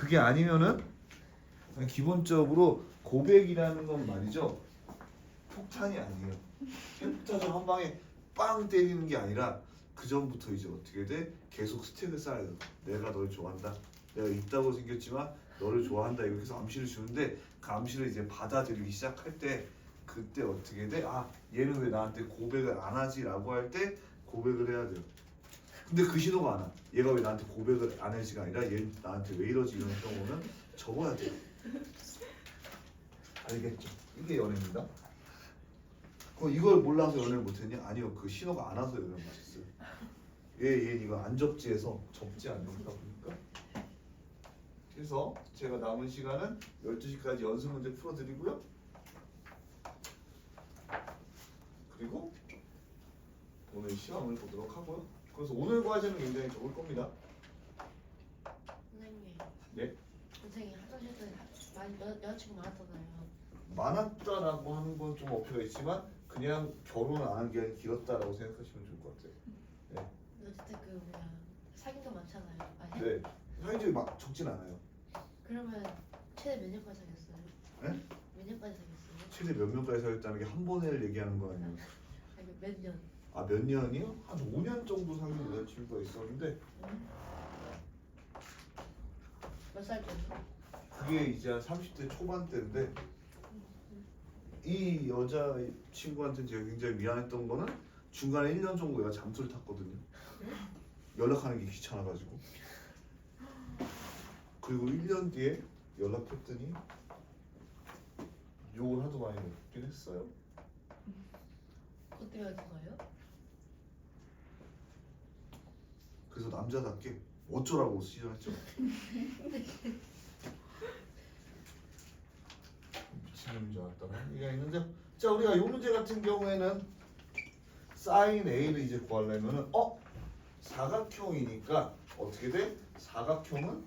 그게 아니면은 기본적으로 고백이라는 건 말이죠. 폭탄이 아니에요. 핵폭탄을 한 방에 빵 때리는 게 아니라 그 전부터 이제 어떻게 돼? 계속 스택을 쌓아야 돼. 내가 널 좋아한다. 내가 있다고 생겼지만 너를 좋아한다. 이렇게 해서 암시를 주는데 그 암시를 이제 받아들이기 시작할 때 그때 어떻게 돼? 아 얘는 왜 나한테 고백을 안 하지?라고 할 때 고백을 해야 돼요. 근데 그 신호가 안 와. 얘가 왜 나한테 고백을 안 할지가 아니라 얘 나한테 왜 이러지 이런 경우는 접어야 돼요. 알겠죠? 이게 연애입니다. 그럼 이걸 몰라서 연애를 못했냐? 아니요. 그 신호가 안 와서 연애를 못했어요. 얘 이거 안 접지해서 접지 않는다 보니까. 그래서 제가 남은 시간은 12시까지 연습 문제 풀어드리고요. 그리고 오늘 시험을 보도록 하고요. 그래서 오늘 과제는 굉장히 적을 겁니다. 선생님, 네? 선생님 하던 시간에 많이 여자친구 많았잖아요. 많았다라고 하는 건 좀 어폐가 있지만 그냥 결혼을 안 한 게 아니라 길었다라고 생각하시면 좋을 것 같아요. 어쨌든 그 뭐야 사귄 거 많잖아요. 아, 네. 사회적이 막 적진 않아요. 그러면 최대 몇 년까지 사귀었어요? 네? 몇 년까지 사귀었어요? 최대 몇 명까지 사귀었다는 게 한 번을 얘기하는 거 아니에요? 아니 몇 년? 아 몇 년이요? 한 5년 정도 사귄 여자친구가 있었는데 몇 살 정도? 그게 이제 한 30대 초반 때인데 이 여자 친구한테 제가 굉장히 미안했던 거는 중간에 1년 정도 내가 잠수를 탔거든요. 연락하는 게 귀찮아가지고. 그리고 1년 뒤에 연락했더니 욕을 하도 많이 먹긴 했어요. 그것 때문에 그거예요? 그래서 남자답게 어쩌라고 시전했죠. 미친놈인 줄 알았다는 얘기가 있는데, 자 우리가 이 문제 같은 경우에는 사인 A를 이제 구하려면은 사각형이니까 어떻게 돼? 사각형은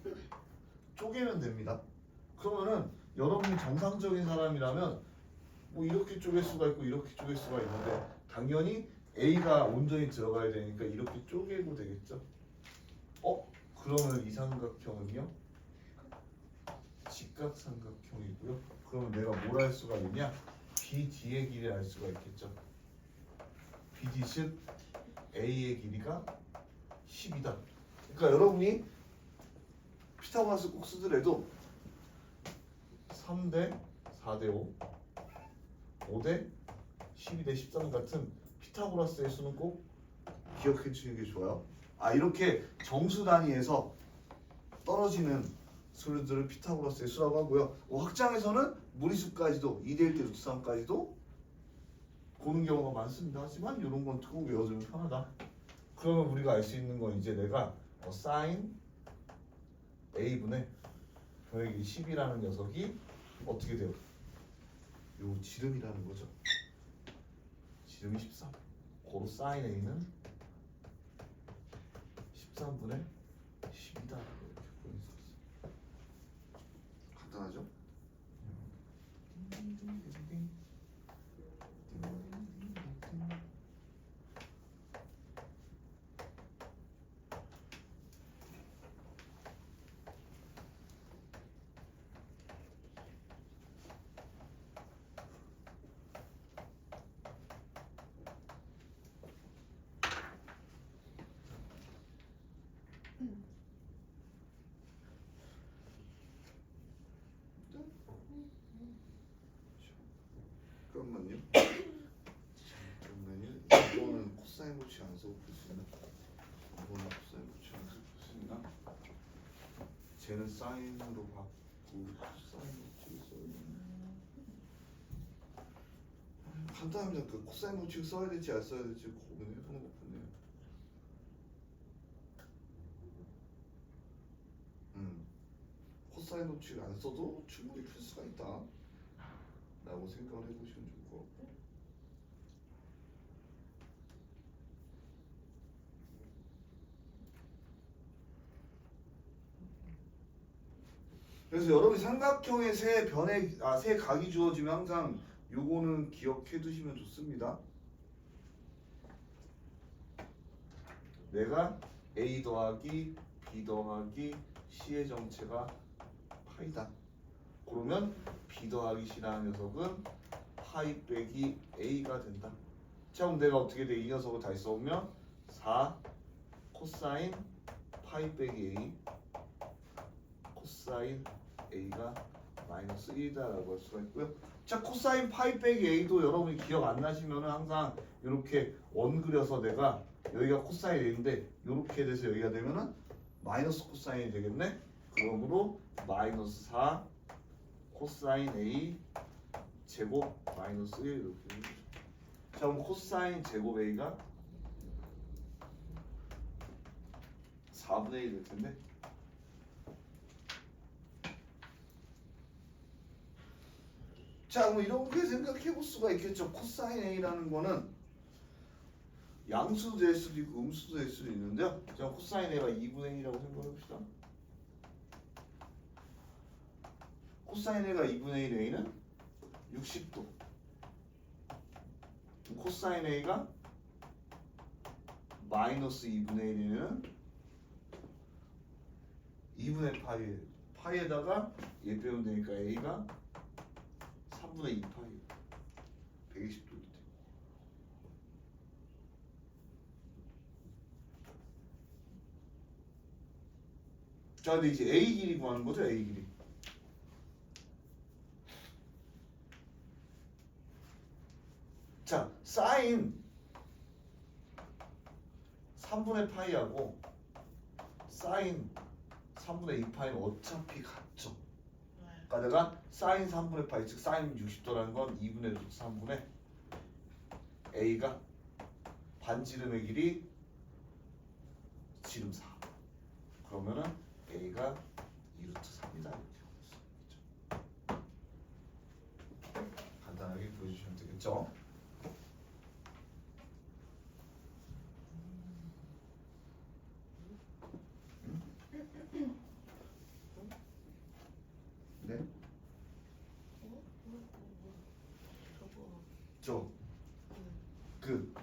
쪼개면 됩니다. 그러면은 여러분이 정상적인 사람이라면 뭐 이렇게 쪼갤 수가 있고 이렇게 쪼갤 수가 있는데 당연히 A가 온전히 들어가야 되니까 이렇게 쪼개고 되겠죠. 그러면 이 삼각형은요? 직각삼각형이고요. 그러면 내가 뭘 할 수가 있냐? BD의 길이를 알 수가 있겠죠. BD 즉 A의 길이가 10이다. 그러니까 여러분이 피타고라스 꼭 쓰더라도 3대 4대 5, 5대 12대 13 같은 피타고라스의 수는 꼭 기억해 주시는 게 좋아요. 이렇게 정수 단위에서 떨어지는 수들을 피타고라스의 수라고 하고요. 확장에서는 무리수까지도 2대1 대 루트 3까지도 보는 경우가 많습니다. 하지만 이런 건 꼭 외워주면 편하다. 그러면 우리가 알 수 있는 건 이제 내가 사인 A분의 변액이 10이라는 녀석이 어떻게 돼요? 요 지름이라는 거죠. 지름이 13. 고로 사인 A는 13분의 10이다. 이렇게 보일 수 있어요. 간단하죠? 잠깐만요. 잠깐만요. 이거는 코사인 고치 안 써도 풀 수 있나? 이거는 코사인 고치 안 써도 풀 수 있나? 쟤는 사인으로 받고 코사인 고치 써야 되나? 간단합니다. 그 코사인 고치 써야 될지 안 써야 될지 고민해보는 것뿐이에요. 코사인 고치를 안 써도 충분히 풀 수가 있다. 라고 생각을 해보시면 좋을 것 같고. 그래서 여러분이 삼각형의 세 각이 주어지면 항상 요거는 기억해 두시면 좋습니다. 내가 A 더하기 B 더하기 C의 정체가 파이다. 그러면 b 더하기 c라는 녀석은 파이 빼기 a가 된다. 자 그럼 내가 어떻게 돼? 이 녀석을 다시 써보면 4 코사인 파이 빼기 a 코사인 a가 마이너스 1이다라고 할 수가 있고요. 자 코사인 파이 빼기 a도 여러분이 기억 안 나시면은 항상 이렇게 원 그려서 내가 여기가 코사인 a인데 이렇게 돼서 여기가 되면은 마이너스 코사인이 되겠네. 그러므로 마이너스 4 코사인 a 제곱 마이너스 1 이렇게 되는 거죠. 자 그럼 코사인 제곱 a가 4분의 1 될 텐데 자 그럼 이렇게 생각해 볼 수가 있겠죠. 코사인 a라는 거는 양수도 될 수도 있고 음수도 될 수도 있는데요. 자 코사인 a가 2분의 1이라고 생각해 봅시다. 코사인 a가 2분의 1 a는 60도. 코사인 a가 마이너스 2분의 1에는 2분의 파이에다가 얘 빼면 되니까 a가 3분의 2 파이 120도 돼. 자 근데 이제 a 길이 구하는 거죠. a 길이. 자 사인 3분의 파이하고 사인 3분의 2 파이는 어차피 같죠. 그러니까 내가 사인 3분의 파이 즉 사인 60도라는 건 2분의 루트 3분의 a가 반지름의 길이 지름 4 그러면은 a가 2루트 3이다 이렇게 보겠죠. 간단하게 보여주시면 되겠죠. 네? 저거 그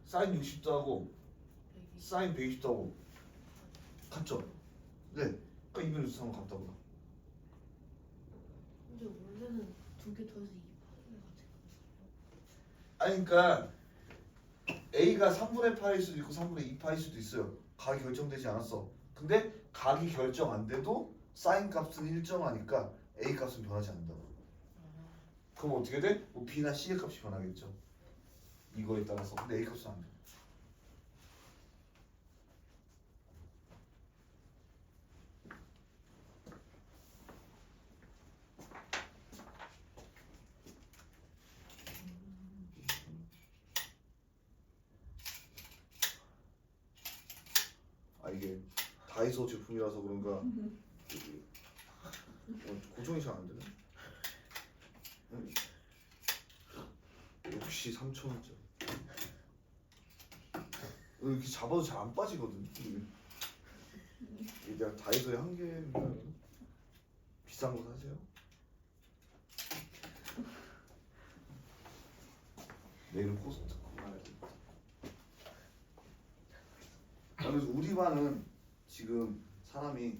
사인 60도 하고 사인 120도 하고 같죠? 네. 그러니까 2분의 루트 3은 같다고요. 근데 원래는 두 개 더해서 2파이가 같은 아니 그러니까 a가 3분의 파일 수도 있고 3분의 2 파일 수도 있어요. 각이 결정되지 않았어. 근데 각이 결정 안 돼도 사인 값은 일정하니까 a 값은 변하지 않는다고. 그럼 어떻게 돼? 뭐 b나 c의 값이 변하겠죠. 이거에 따라서. 근데 a 값은 안 돼. 아 이게 다이소 제품이라서 그런가 고정이 잘 안 되네. 역시 3,000원짜리. 이렇게 잡아도 잘 안 빠지거든. 이게 내가 다이소에 한 개면 비싼 거 사세요. 내일은 코스트코 가야 돼. 그래서 우리 반은 지금 사람이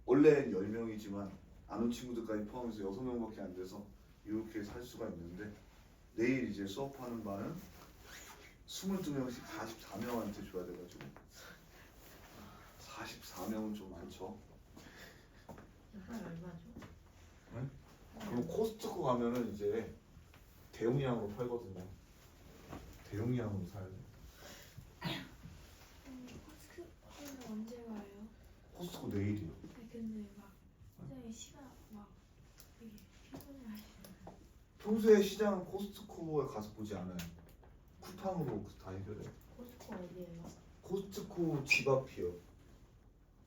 원래는 10명이지만 안 온 친구들까지 포함해서 6명밖에 안 돼서 이렇게 살 수가 있는데 내일 이제 수업하는 반은 22명씩 44명한테 줘야 돼가지고 44명은 좀 많죠. 한 얼마죠? 네? 그럼 코스트코 가면은 이제 대용량으로 팔거든요. 대용량으로 사야 돼. 코스트코는 언제 가요? 코스트코 내일이요. 아니 근데 막 굉장히 시간 막 되게 피곤해 하시는. 평소에 시장 코스트코에 가서 보지 않아요. 쿠팡으로 다 해결해. 코스코 어디예요? 코스트코 집 앞이요.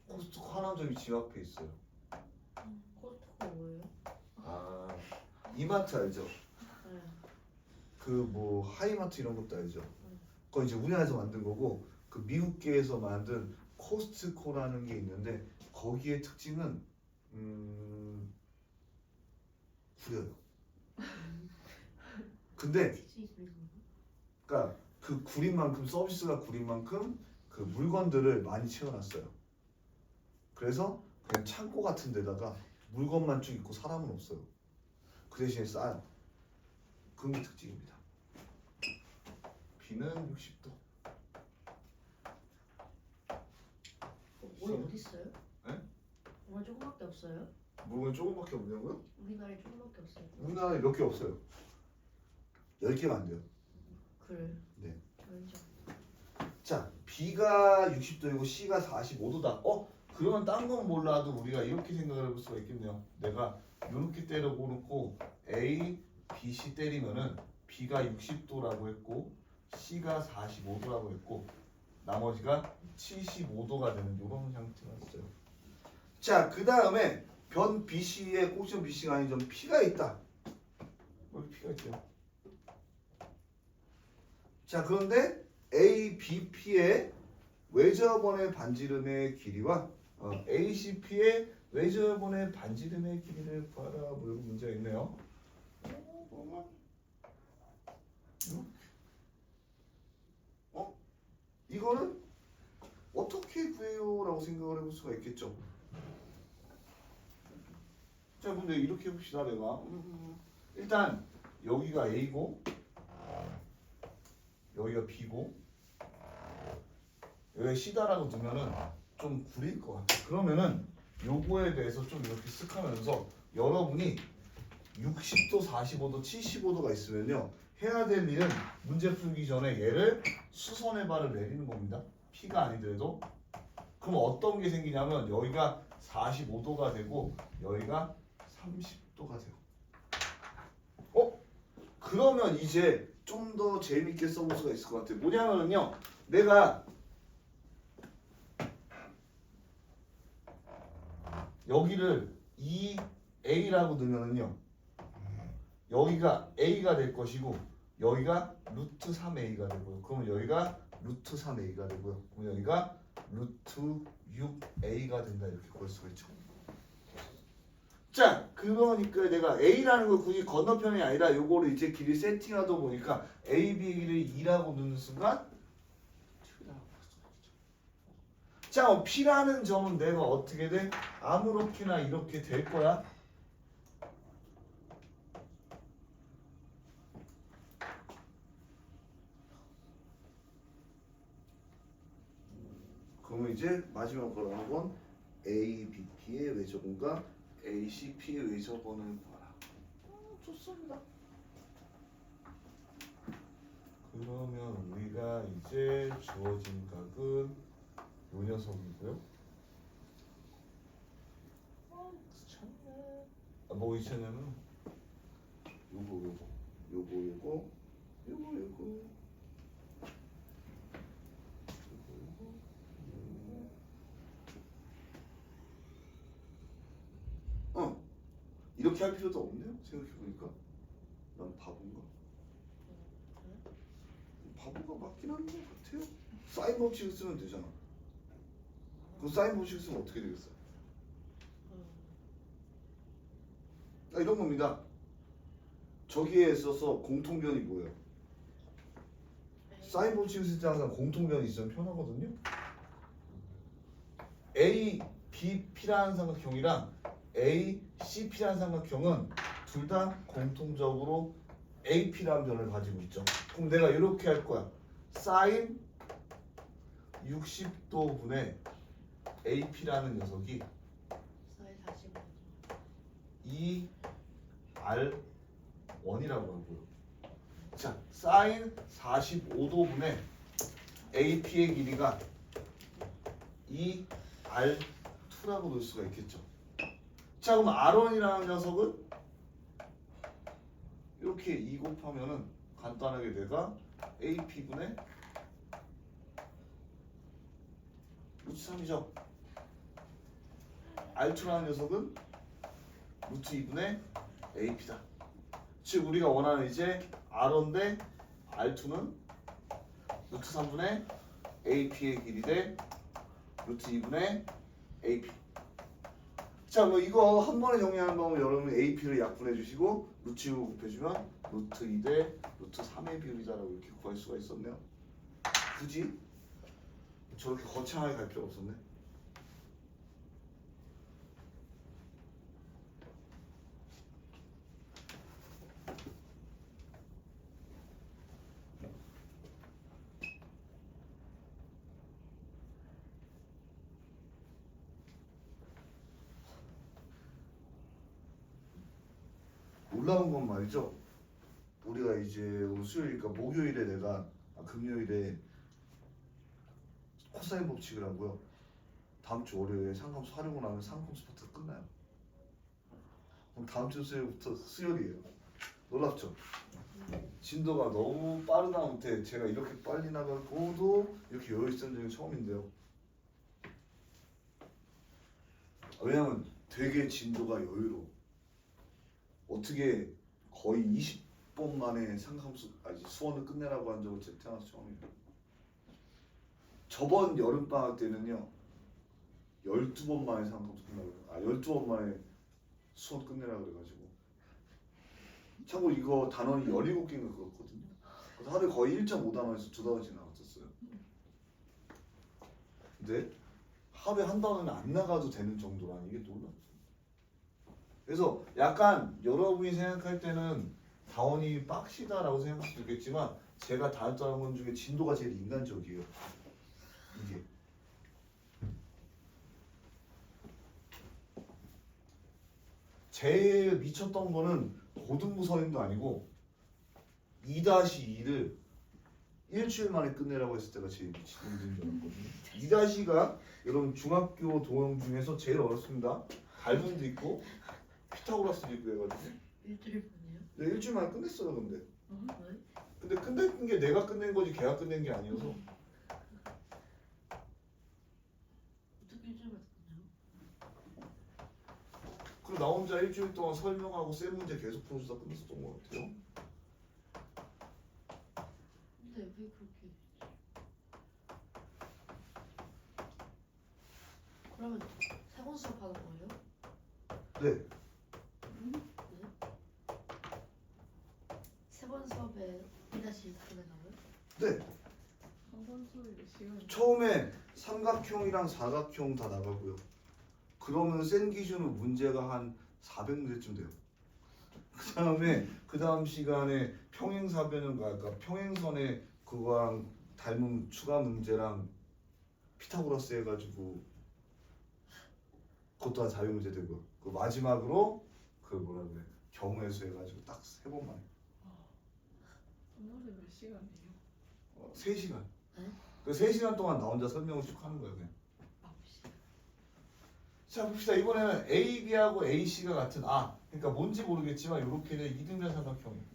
코스트코 하남점이 집 앞에 있어요. 코스트코 뭐예요? 아 이마트 알죠? 네. 그 뭐 하이마트 이런 것도 알죠? 그거 이제 우리나라에서 만든 거고 그 미국계에서 만든 코스트코라는 게 있는데 거기의 특징은 구려요. 그 근데 치즈 있는 거. 그러니까 그 구린 만큼 서비스가 구린 만큼 그 물건들을 많이 채워놨어요. 그래서 그냥 창고 같은 데다가 물건만 쭉 있고 사람은 없어요. 그 대신에 싸요. 그런 게 특징입니다. B는 60도. 뭘 어디 있어요? 네? 정말 조금밖에 없어요? 물건 조금밖에 없냐고요? 우리나라에 조금밖에 없어요. 우리나라에 몇 개 없어요. 10개가 안 돼요. 그래. 네. 인정. 자, B가 60도이고 C가 45도다. 그러면 딴 건 몰라도 우리가 이렇게 생각을 해볼 수가 있겠네요. 내가 이렇게 때려놓고 A, B, C 때리면은 B가 60도라고 했고 C가 45도라고 했고 나머지가 75도가 되는 이런 형태였어요. 자, 그 다음에 변 BC에 꼭지점 BC가 아닌 점 P가 있다. 여기 P가 있대요. 자, 그런데 ABP의 외접원의 반지름의 길이와 ACP의 외접원의 반지름의 길이를 구하라. 뭐 이런 문제가 있네요. 이거는 어떻게 구해요? 라고 생각을 해볼 수가 있겠죠. 자, 근데 이렇게 해봅시다. 내가 일단 여기가 A고 여기가 B고 여기가 C다라고 두면은 좀 구릴 것 같아. 그러면은 요거에 대해서 좀 이렇게 쓱 하면서 여러분이 60도, 45도, 75도가 있으면요 해야 될 일은 문제 풀기 전에 얘를 수선의 발을 내리는 겁니다. P가 아니더라도. 그럼 어떤 게 생기냐면 여기가 45도가 되고 여기가 30도가 돼요. 그러면 이제 좀 더 재밌게 써볼 수가 있을 것 같아요. 뭐냐면요 내가 여기를 2A라고 넣으면은요 여기가 A가 될 것이고 여기가 루트 3A가 되고요. 그러면 여기가 루트 3A가 되고요. 그럼 여기가 루트 6A가 된다. 이렇게 볼 수가 있죠. 자, 그러니까 내가 A라는 걸 굳이 건너편이 아니라 요거를 이제 길이 세팅하다 보니까 A, B 길이를 2라고 넣는 순간 자, P라는 점은 내가 어떻게 돼? 아무렇게나 이렇게 될 거야. 그러면 이제 마지막으로 하는 건 ABP의 외접원과 ACP의 외접원을 봐라. 좋습니다. 그러면 우리가 이제 주어진 각은 요 녀석이고요. 귀찮네. 뭐 있었냐면 요거. 이렇게 할 필요도 없네요. 생각해보니까 난 바본가? 바보가 맞긴 한 것 같아요. 사인 법칙을 쓰면 되잖아. 그 사인 법칙을 쓰면 어떻게 되겠어요? 이런 겁니다. 저기에 있어서 공통변이 뭐예요? 사인 법칙을 쓸 때 항상 공통변이 있으면 편하거든요. A, B, P라는 삼각형이랑 A, C, P라는 삼각형은 둘 다 공통적으로 AP라는 변을 가지고 있죠. 그럼 내가 이렇게 할 거야. 사인 60도 분의 AP라는 녀석이 사인 45도. 2R1이라고 하고요. 자, 사인 45도 분의 AP의 길이가 2R2라고 놓을 수가 있겠죠. 자, 그럼 R1이라는 녀석은 이렇게 2 곱하면은 간단하게 내가 AP분의 루트 3이죠. R2라는 녀석은 루트 2분의 AP다. 즉 우리가 원하는 이제 R1 대 R2는 루트 3분의 AP의 길이 대 루트 2분의 AP. 자, 뭐 이거 한 번에 정리하는 방법 여러분 AP를 약분해 주시고 루트 2로 곱해주면 루트 2 대 루트 3의 비율이다라고 이렇게 구할 수가 있었네요. 굳이 저렇게 거창하게 갈 필요 없었네. 올라온 건 말이죠. 우리가 이제 오늘 수요일이니까 목요일에 내가 금요일에 코사인 법칙을 하고요. 다음 주 월요일에 상kam수 활용을 하면 상kam수 파트가 끝나요. 그럼 다음 주 수요일부터 수요일이에요. 놀랍죠? 진도가 너무 빠르다 못해 제가 이렇게 빨리 나가고도 이렇게 여유 있었던 적이 처음인데요. 왜냐면 되게 진도가 여유로워. 어떻게 거의 20번 만에 상kam수 수원을 끝내라고 한 적은 제 태어나서 처음이에요. 저번 여름방학 때는요 12번 만에 상kam수 끝나고 12번 만에 수원 끝내라 그래가지고 참고로 이거 단원이 17개인가 그렇거든요. 그래서 하루에 거의 1.5단원에서 2단원씩 나왔었어요. 근데 하루에 한 단원은 안 나가도 되는 정도라는 이게 놀랍죠. 그래서 약간 여러분이 생각할 때는 다원이 빡시다라고 생각할 수도 있겠지만 제가 다녔던 건 중에 진도가 제일 인간적이에요. 이게 제일 미쳤던 거는 고등부 선임도 아니고 2-2를 일주일 만에 끝내라고 했을 때가 제일 미친 줄 알았거든요. 2-2가 여러분 중학교 도형 중에서 제일 어렵습니다. 갈문도 있고 피타고라스도 있고 해가지고 일주일 만에요? 네, 일주일 만에 끝냈어요. 근데 왜? 근데 끝낸 게 내가 끝낸 거지 걔가 끝낸 게 아니어서 어떻게 일주일 만에 끝나요? 그리고 나 혼자 일주일 동안 설명하고 쌤 문제 계속 풀어주다 끝냈었던 것 같아요. 근데 왜 그렇게 그러면 세 번 수업하는 거예요? 네. 세 번 수업에 2-1 끝내나요? 네. 한번 수업이 몇 시간? 처음에 삼각형이랑 사각형 다 나가고요. 그러면 센 기준으로 문제가 한 400문제쯤 돼요. 그 다음 시간에 평행사변은 그러니까 평행선에 그거랑 닮은 추가 문제랑 피타고라스 해가지고 그것도 한 400문제 되고 그 마지막으로 그 뭐라 그래 경우의 수 해가지고 딱 3번만 해요. 하루에 몇 시간이에요? 3시간. 네? 그 3시간 동안 나 혼자 설명을 쭉 하는 거예요. 그냥. 자 봅시다. 이번에는 AB하고 AC가 같은 그러니까 뭔지 모르겠지만 이렇게 된 이등변 삼각형이에요.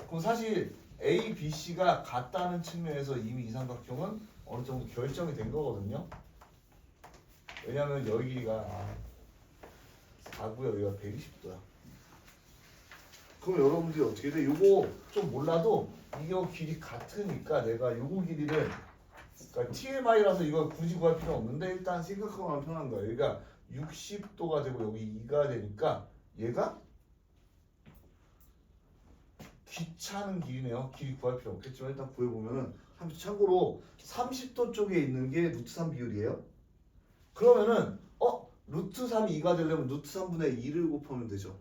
그럼 사실 A, B, C가 같다는 측면에서 이미 이 삼각형은 어느 정도 결정이 된 거거든요. 왜냐하면 여기가 4고요. 여기가 120도야. 그럼 여러분들이 어떻게 돼? 요거 좀 몰라도 이거 길이 같으니까 내가 요거 길이를 그러니까 TMI라서 이거 굳이 구할 필요 없는데 일단 생각하고 하면 편한 거예요. 여기가 60도가 되고 여기 2가 되니까 얘가 귀찮은 길이네요. 길이 구할 필요 없겠지만 일단 구해보면은 참고로 30도 쪽에 있는 게 루트 3 비율이에요. 그러면은 루트 3이 2가 되려면 루트 3분의 2를 곱하면 되죠.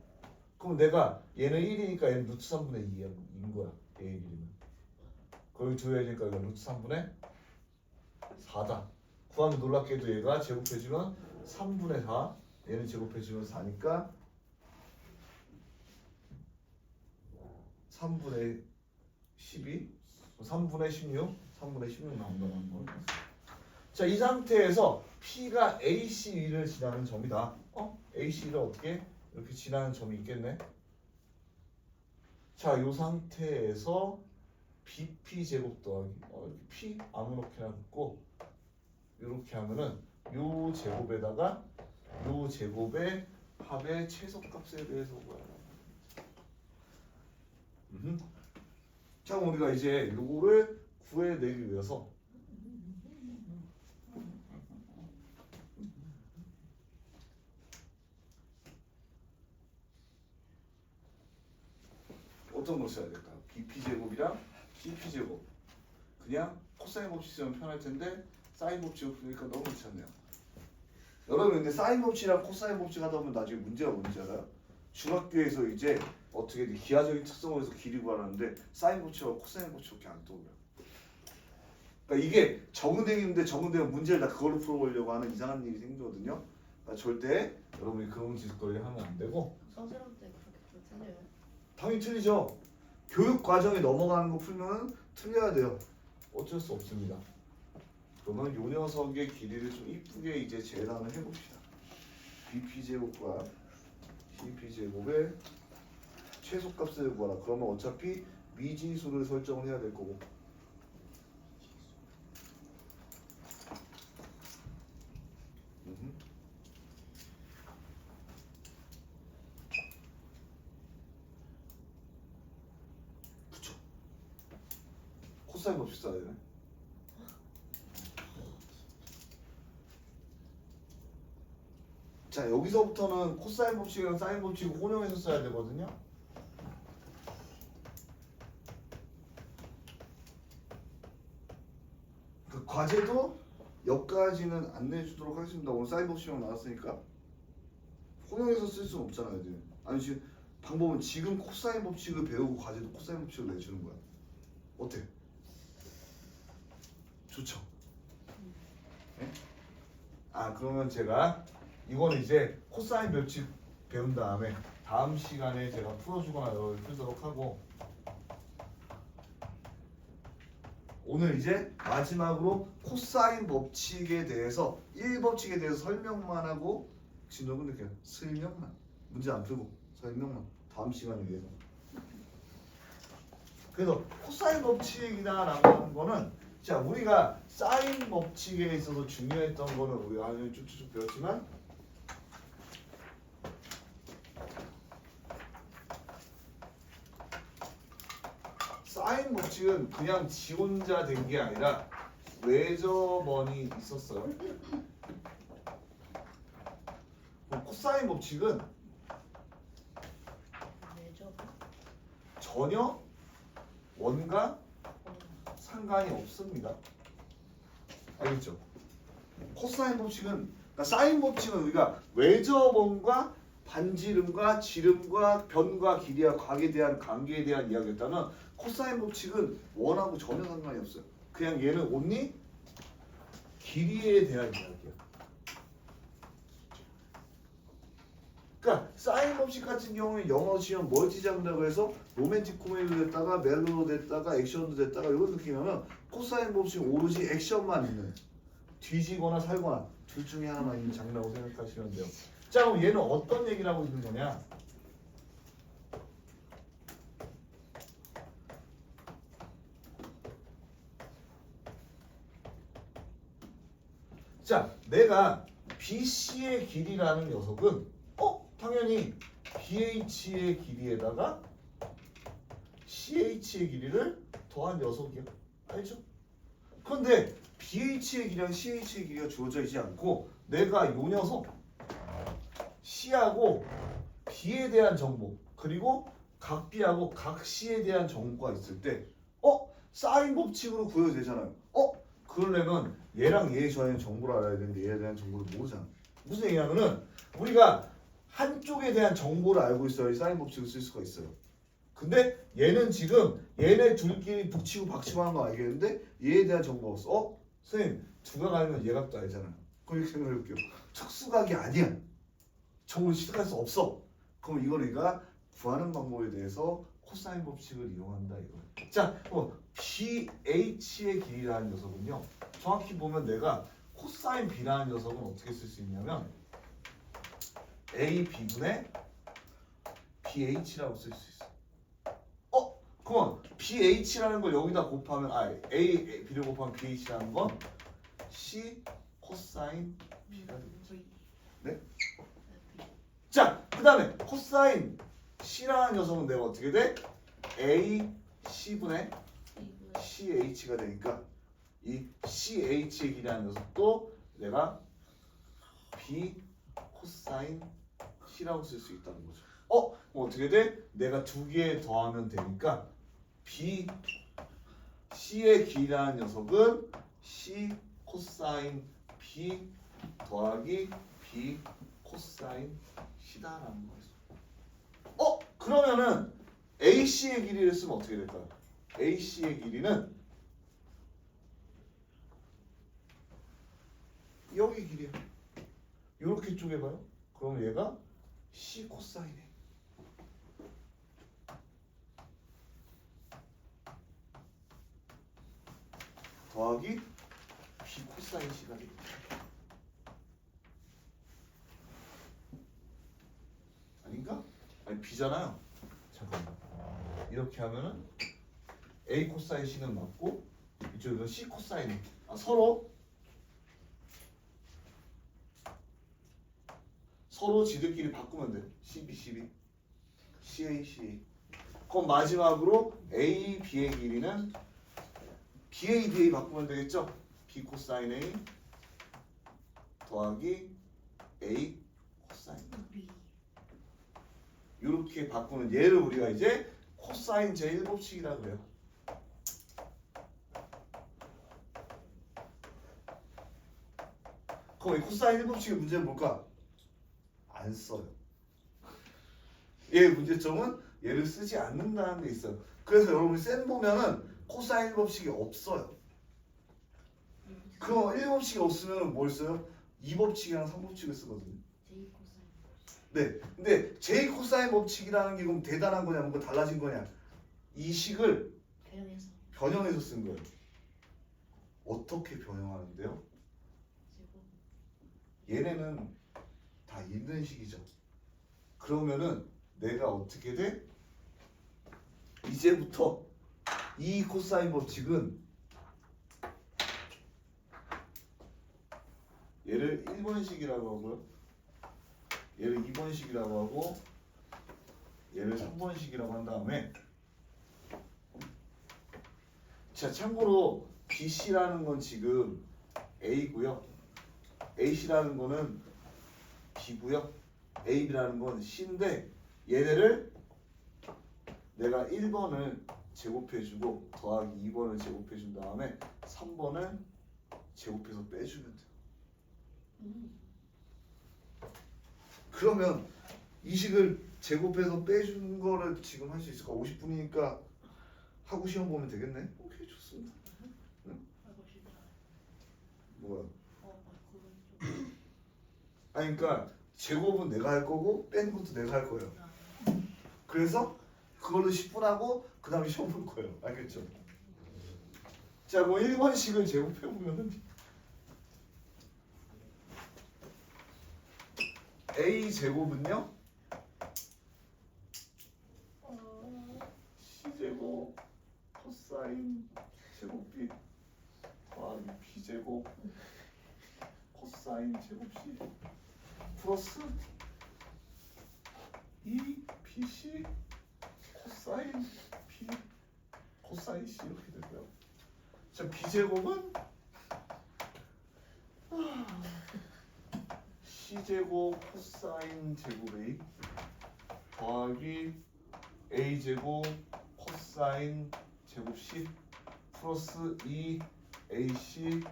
그럼 내가 얘는 1이니까 얘는 루트 3분의 2인 거야. 얘의 길이는. 거기 두어야 되니까 이거 루트 3분의 4다. 구하면 놀랍게도 얘가 제곱해주면 3분의 4 얘는 제곱해주면 4니까 3분의 12 3분의 16 3분의 16 나온다는 거. 자, 이 상태에서 P가 AC 위를 지나는 점이다. AC를 어떻게 이렇게 지나는 점이 있겠네. 자, 이 상태에서 BP 제곱 더하기 이렇게 P 아무렇게나 긋고 이렇게 하면은 요 제곱에다가 요 제곱의 합의 최소값에 대해서 구하라. 자, 우리가 이제 요거를 구해내기 위해서 어떤 걸 써야 될까? BP 제곱이랑 CP 제곱. 그냥 코사인 법칙 쓰면 편할 텐데 사인 법칙을 쓰니까 너무 귀찮네요. 여러분 근데 사인 법칙이랑 코사인 법칙 하다 보면 나중에 문제가 뭔지 알아요? 중학교에서 이제 어떻게 기하적인 특성을 해서 길이 구하는데 사인 법칙하고 코사인 법칙밖에 안 떠올려. 그러니까 이게 적응되는데 적응되면 문제를 다 그걸로 풀어보려고 하는 이상한 일이 생기거든요. 그러니까 절대 여러분이 그런 짓거리 하면 안 되고. 선생님 때 그렇게 좀 틀려요. 당연히 틀리죠. 교육 과정에 넘어가는 거 풀면 틀려야 돼요. 어쩔 수 없습니다. 그러면 요 녀석의 길이를 좀 이쁘게 이제 재단을 해봅시다. BP 제곱과 CP 제곱의 최소값을 구하라. 그러면 어차피 미지수를 설정을 해야 될 거고. 그쵸. 코사인 법칙 써야 되네. 자, 여기서부터는 코사인 법칙이랑 사인 법칙을 혼용해서 써야 되거든요. 그 과제도 여기까지는 안 내주도록 하겠습니다. 오늘 사인 법칙만 나왔으니까 혼용해서 쓸 수는 없잖아요. 이제. 아니 지금 방법은 지금 코사인 법칙을 배우고 과제도 코사인 법칙을 내주는 거야. 어때? 좋죠? 네? 아 그러면 제가 이거는 이제 코사인 법칙 배운 다음에 다음 시간에 제가 풀어주거나 여러분 풀도록 하고 오늘 이제 마지막으로 코사인 법칙에 대해서 1법칙에 대해서 설명만 하고 진도 끝낼게요. 설명만. 문제 안 풀고 설명만. 다음 시간에 위해서. 그래서 코사인 법칙이다라고 하는 거는 자 우리가 사인 법칙에 있어서 중요했던 거는 우리가 쭉쭉 배웠지만 사인 법칙은 그냥 지 혼자 된 게 아니라 외접원이 있었어요. 코사인 법칙은 왜죠? 전혀 원과 상관이 없습니다. 알겠죠? 코사인 법칙은 그러니까 사인 법칙은 우리가 외접원과 반지름과 지름과 변과 길이와 각에 대한 관계에 대한 이야기였다면 코사인 법칙은 원하고 전혀 상관이 없어요. 그냥 얘는 온리 길이에 대한 이야기야. 그러니까 사인 법칙 같은 경우는 영어 시험 멀티 잡는다고 해서 로맨틱 코미디도 됐다가 멜로도 됐다가 액션도 됐다가 이런 느낌이면 코사인 법칙은 오로지 액션만 있는 뒤지거나 살거나 둘 중에 하나만 있는 장르라고 생각하시면 돼요. 자 그럼 얘는 어떤 얘기를 하고 있는 거냐? 자 내가 BC의 길이라는 녀석은 당연히 BH의 길이에다가 CH의 길이를 더한 녀석이야. 알죠? 그런데 BH의 길이랑 CH의 길이가 주어져 있지 않고 내가 요 녀석 C하고 B에 대한 정보 그리고 각 B하고 각 C에 대한 정보가 있을 때 사인 법칙으로 구해도 되잖아요. 그러려면 얘랑 얘의 저의 정보를 알아야 되는데 얘에 대한 정보를 모르잖아. 무슨 얘기냐면은 우리가 한쪽에 대한 정보를 알고 있어야 사인 법칙을 쓸 수가 있어요. 근데 얘는 지금 얘네 둘끼리 북치고 박치고 하는 거 알겠는데 얘에 대한 정보가 없어. 선생님 두각 알면 얘각도 알잖아요. 그럼 이렇게 생각해볼게요. 특수각이 아니야. 정보를 취득할 수 없어. 그럼 이걸 우리가 구하는 방법에 대해서 코사인 법칙을 이용한다 이거. 자, BH의 길이라는 녀석은요. 정확히 보면 내가 코사인 B라는 녀석은 어떻게 쓸 수 있냐면 A B분의 BH라고 쓸 수 있어. 그럼 BH라는 걸 여기다 곱하면 A B를 곱하면 BH라는 건 C 코사인 B가 되겠죠. 네? 자, 그다음에 코사인 C라는 녀석은 내가 어떻게 돼? A C분의 CH가 되니까 이 CH의 길이라는 녀석도 내가 B 코사인 C라고 쓸 수 있다는 거죠. 그럼 어떻게 돼? 내가 두 개 더하면 되니까 B C의 길이라는 녀석은 C 코사인 B 더하기 B 코사인 C다라는 거예요. 그러면은 AC의 길이를 쓰면 어떻게 될까요? AC의 길이는 여기 길이야. 이렇게 쪼개봐요. 그러면 얘가 C 코사인 A 더하기 B 코사인 C가 됩니다. 아닌가? 아니 B잖아요. 잠깐만. 이렇게 하면은 A 코사인 C는 맞고 이쪽은 C 코사인 A. 서로 지들끼리 바꾸면 돼. CB, CB, CA, CA. 그럼 마지막으로 A, B의 길이는 BA, BA 바꾸면 되겠죠? B 코사인 A 더하기 A 코사인 B. 이렇게 바꾸는 얘를 우리가 이제 코사인 제1법칙이라고 그래요. 그럼 이 코사인 1법칙의 문제는 뭘까? 안 써요. 얘의 문제점은 얘를 쓰지 않는다는 데 있어요. 그래서 여러분이 쌤 보면은 코사인 1법칙이 없어요. 그럼 1법칙이 없으면 뭘 써요? 2법칙이랑 3법칙을 쓰거든요. J 코사인. 네. 근데 J 코사인 법칙이라는 게 그럼 대단한 거냐 뭔가 달라진 거냐? 이 식을 변형해서 변형해서 쓴 거예요. 어떻게 변형하는데요? 제곱. 얘네는 다 있는 식이죠. 그러면은 내가 어떻게 돼? 이제부터 이 코사인 법칙은 얘를 1번식이라고 하고요. 얘를 2번식이라고 하고 얘를 3번식이라고 한 다음에 자 참고로 BC라는 건 지금 A고요. AC라는 거는 B고요. AB라는 건 C인데 얘네를 내가 1번을 제곱해주고 더하기 2번을 제곱해준 다음에 3번을 제곱해서 빼주면 돼요. 그러면 이 식을 제곱해서 빼주는 거를 지금 할 수 있을까? 50분이니까 하고 시험 보면 되겠네. 오케이 좋습니다. 하고 싶다. 뭐야? 그건 좀. 아니 그러니까 제곱은 내가 할 거고 뺀 것도 내가 할 거예요. 그래서 그걸로 10분 하고 그 다음에 시험 볼 거예요. 알겠죠? 자, 뭐 1번씩을 제곱해보면은 A 제곱은요? C제곱 코사인 제곱 B 더하기 B제곱 코사인 제곱 C 플러스 2BC 코사인 B 코사인 C 이렇게 되고요. 자, B제곱은 C제곱 코사인 제곱 A 더하기 A제곱 코사인 제곱 C 플러스 2AC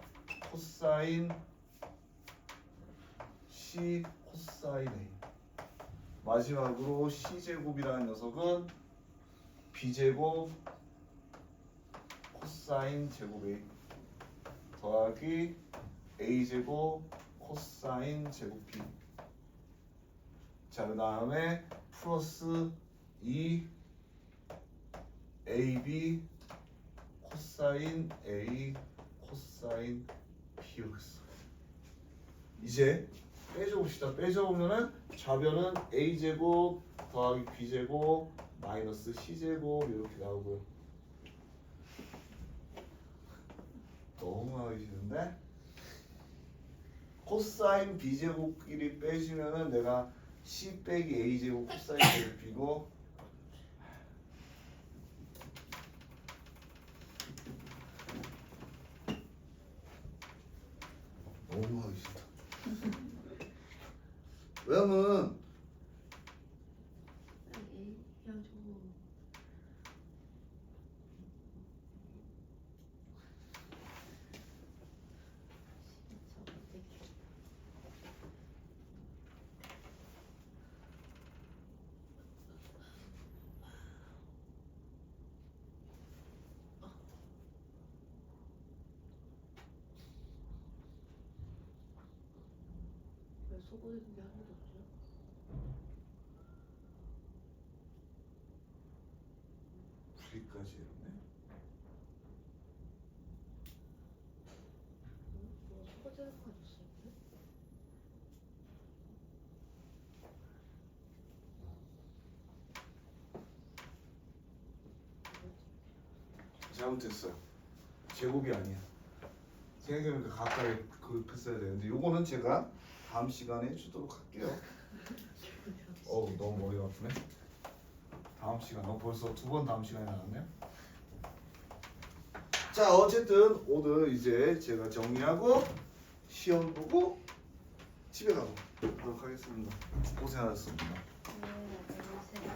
코사인 C 코사인 A 마지막으로 C제곱이라는 녀석은 B제곱 코사인 제곱 A 더하기 A제곱 코사인 제곱 B 자, 그 다음에 플러스 2AB 코사인 A 코사인 B 이렇게 써. 이제 빼줘봅시다. 빼줘보면은 좌변은 A제곱 더하기 B제곱 마이너스 C제곱 이렇게 나오고요. 너무 하기 싫은데? 코사인 B제곱끼리 빼주면은 내가 C 빼기 A제곱 코사인 제곱 B고 너무 하기 싫다. 왜냐면 써보는 게 하나도 없죠? 풀이까지 이러네. 뭐 써보는 거 아니었어요? 잘못했어요. 제곱이 아니야. 생각해보니까 가까이 그 했어야 되는데 요거는 제가 다음 시간에 해주도록 할게요. 어우 너무 머리가 아프네. 다음 시간 벌써 두 번 다음 시간에 나왔네요. 자 어쨌든 오늘 이제 제가 정리하고 시험 보고 집에 가도록 하겠습니다. 고생하셨습니다. 네, 안녕히 계세요.